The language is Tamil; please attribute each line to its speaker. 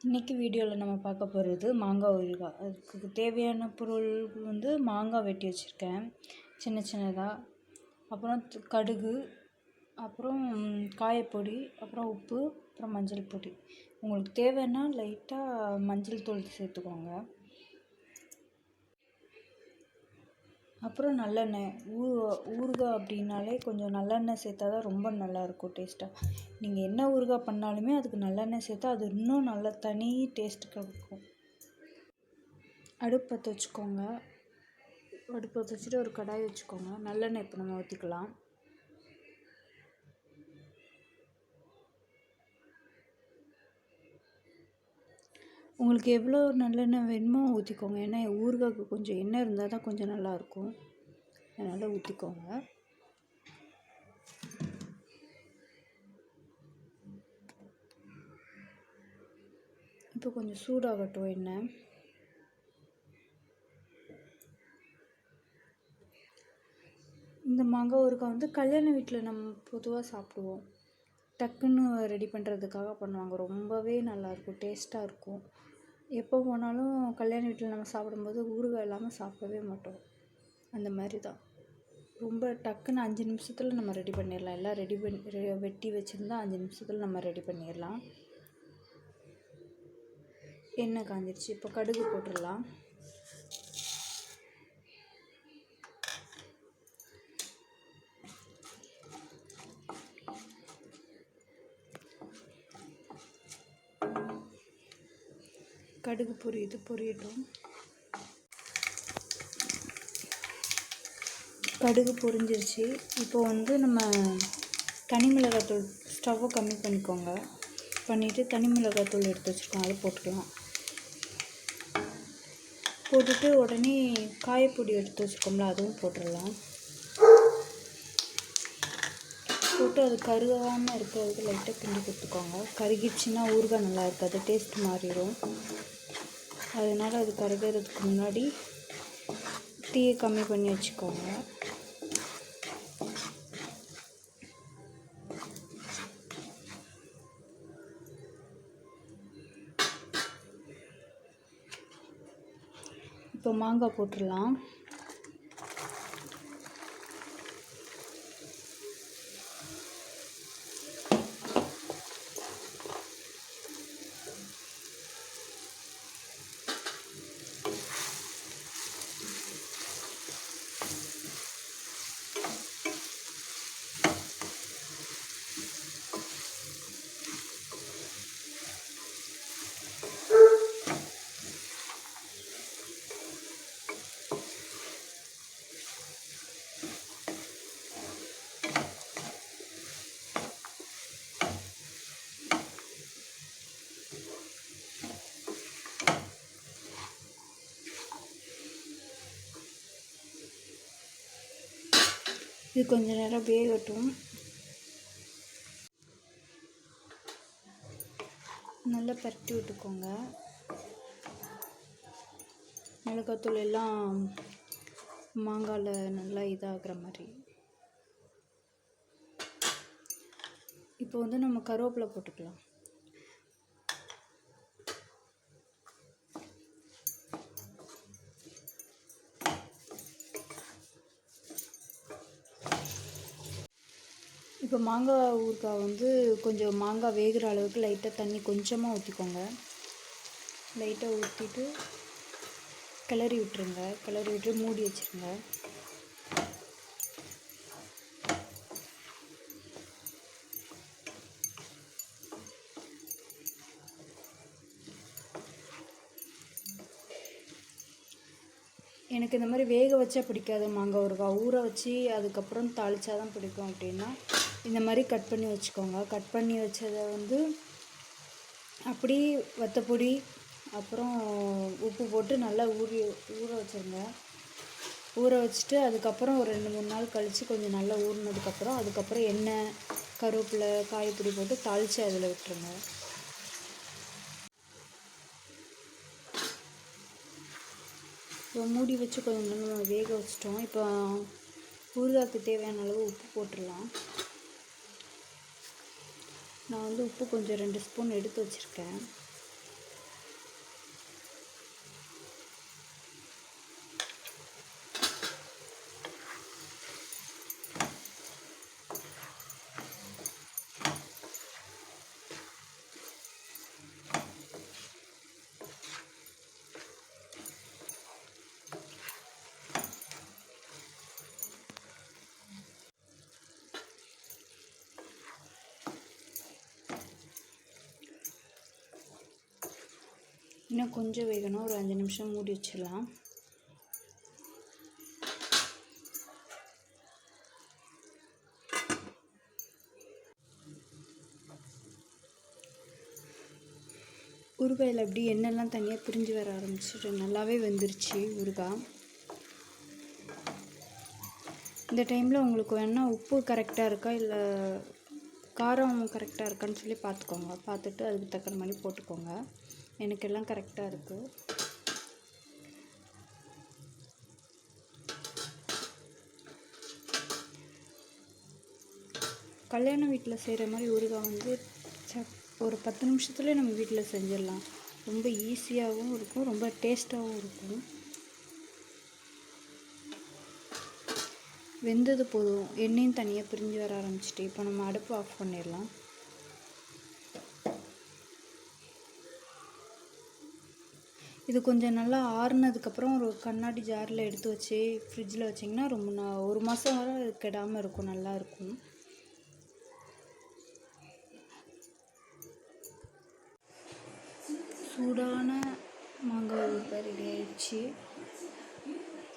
Speaker 1: இன்றைக்கி வீடியோவில் நம்ம பார்க்க போகிறது மாங்காய் ஊறுகாய். அதுக்கு தேவையான பொருள் வந்து மாங்காய் வெட்டி வச்சுருக்கேன் சின்ன சின்னதாக, அப்புறம் கடுகு, அப்புறம் காயப்பொடி, அப்புறம் உப்பு, அப்புறம் மஞ்சள் பொடி. உங்களுக்கு தேவைன்னா லைட்டாக மஞ்சள் தூள் சேர்த்துக்கோங்க. அப்புறம் நல்லெண்ணெய். ஊறுகாய் அப்படின்னாலே கொஞ்சம் நல்லெண்ணெய் சேர்த்தா தான் ரொம்ப நல்லாயிருக்கும் டேஸ்ட்டாக. நீங்கள் என்ன ஊறுகாய் பண்ணாலுமே அதுக்கு நல்லெண்ணெய் சேர்த்தா அது இன்னும் நல்லா தனி டேஸ்ட்டு கிடைக்கும். அடுப்பு பற்ற வச்சுக்கோங்க. அடுப்பு பற்ற வச்சுட்டு ஒரு கடாய் வச்சுக்கோங்க. நல்லெண்ணெய் இப்போ நம்ம ஊற்றிக்கலாம். உங்களுக்கு எவ்வளோ நல்லெண்ணெய் வேணுமோ ஊற்றிக்கோங்க. ஏன்னா ஊறுகாய்க்கு கொஞ்சம் எண்ணெய் இருந்தால் தான் கொஞ்சம் நல்லாயிருக்கும், அதனால் ஊற்றிக்கோங்க. இப்போ கொஞ்சம் சூடாகட்டும் எண்ணெய். இந்த மாங்காய் ஊறுகாய் வந்து கல்யாண வீட்டில் நம்ம பொதுவாக சாப்பிடுவோம். டக்குன்னு ரெடி பண்ணுறதுக்காக பண்ணுவாங்க. ரொம்பவே நல்லாயிருக்கும், டேஸ்ட்டாக இருக்கும். எப்போ போனாலும் கல்யாண வீட்டில் நம்ம சாப்பிடும்போது ஊறுகாய் இல்லாமல் சாப்பிடவே மாட்டோம். அந்த மாதிரி தான். ரொம்ப டக்குன்னு 5 நிமிஷத்தில் நம்ம ரெடி பண்ணிடலாம். எல்லாம் ரெடி பண்ணி வெட்டி வச்சுருந்தா 5 நிமிஷத்தில் நம்ம ரெடி பண்ணிடலாம். எண்ணெய் காஞ்சிருச்சு. இப்போ கடுகு போட்டுடலாம். கடுகு பொரியட்டும். கடுகு பொரிஞ்சிருச்சு. இப்போ வந்து நம்ம தனி மிளகாய்த்தூள், ஸ்டவ்வை கம்மி பண்ணிக்கோங்க. பண்ணிவிட்டு தனி மிளகாய்த்தூள் எடுத்து வச்சுருக்கோம், அதை போட்டுக்கலாம். போட்டுட்டு உடனே காயப்பொடி எடுத்து வச்சுக்கோங்களா, அதுவும் போட்டுடலாம். போட்டு அது கருகாமல் இருக்கிறதுக்கு லைட்டாக கிண்டி கொடுத்துக்கோங்க. கருகிடுச்சுன்னா ஊறுகாய் நல்லா இருக்காது, டேஸ்ட் மாறிடும். அதனால் அது கருகிறதுக்கு முன்னாடி தீயை கம்மி பண்ணி வச்சுக்கோங்க. இப்போ மாங்காய் போட்டுடலாம். இது கொஞ்சம் நேரம் வேகட்டும். நல்லா பரட்டி விட்டுக்கோங்க. மிளகாத்தூள் எல்லாம் மாங்காயில் நல்லா இதாகிற மாதிரி. இப்போ வந்து நம்ம கருவேப்பிலை போட்டுக்கலாம். இப்போ மாங்காய் ஊறுகாய் வந்து கொஞ்சம் மாங்காய் வேகிற அளவுக்கு லைட்டாக தண்ணி கொஞ்சமாக ஊற்றிக்கோங்க. லைட்டாக ஊற்றிட்டு கிளறி விட்டுருங்க. கிளறி விட்டு மூடி வச்சுருங்க. எனக்கு இந்த மாதிரி வேக வச்சா பிடிக்காது மாங்காய் ஊறுகாய். ஊற வச்சு அதுக்கப்புறம் தாளித்தா தான் பிடிக்கும். அப்படின்னா இந்த மாதிரி கட் பண்ணி வச்சுக்கோங்க. கட் பண்ணி வச்சதை வந்து அப்படி வத்தப்பொடி அப்புறம் உப்பு போட்டு நல்லா ஊற வச்சுருங்க. ஊற வச்சுட்டு அதுக்கப்புறம் ஒரு 2-3 நாள் கழித்து கொஞ்சம் நல்லா ஊறினதுக்கப்புறம் அதுக்கப்புறம் எண்ணெய், கருவேப்பிலை, காயப்பொடி போட்டு தாளித்து அதில் விட்டுருங்க. இப்போ மூடி வச்சு கொஞ்சம் நல்லா வேக வச்சிட்டோம். இப்போ ஊறுகாய்க்கு தேவையான அளவு உப்பு போட்டுடலாம். நான் வந்து உப்பு கொஞ்சம் 2 ஸ்பூன் எடுத்து வச்சுருக்கேன். இன்னும் கொஞ்சம் வேகணும், ஒரு 5 நிமிஷம் மூடி வச்சிடலாம். ஊறுகாயில் அப்படி எண்ணெய்லாம் தனியாக பிரிஞ்சு வர ஆரம்பிச்சிட்டு நல்லாவே வெந்துருச்சு ஊறுகாய். இந்த டைமில் உங்களுக்கு வேணால் உப்பு கரெக்டாக இருக்கா இல்லை காரம் கரெக்டாக இருக்கான்னு சொல்லி பார்த்துக்கோங்க. பார்த்துட்டு அதுக்கு தக்கன மாதிரி போட்டுக்கோங்க. எனக்கு எல்லாம் கரெக்டாக இருக்குது. கல்யாண வீட்டில் செய்கிற மாதிரி ஊறுகாய் வந்து ஒரு 10 நிமிஷத்துலேயே நம்ம வீட்டில் செஞ்சிடலாம். ரொம்ப ஈஸியாகவும் இருக்கும், ரொம்ப டேஸ்ட்டாகவும் இருக்கும். வெந்தது போதும், எண்ணெயும் தனியாக பிரிஞ்சு வர ஆரம்பிச்சிட்டு இப்போ நம்ம அடுப்பு ஆஃப் பண்ணிடலாம். இது கொஞ்சம் நல்லா ஆறுனதுக்கப்புறம் ஒரு கண்ணாடி ஜாரில் எடுத்து வச்சு ஃப்ரிட்ஜில் வச்சிங்கன்னா ரொம்ப 1 மாதம் வரை கெடாமல் இருக்கும், நல்லாயிருக்கும். சூடான மாங்காய் ஊறுகாய் ரெடி ஆயிடுச்சு.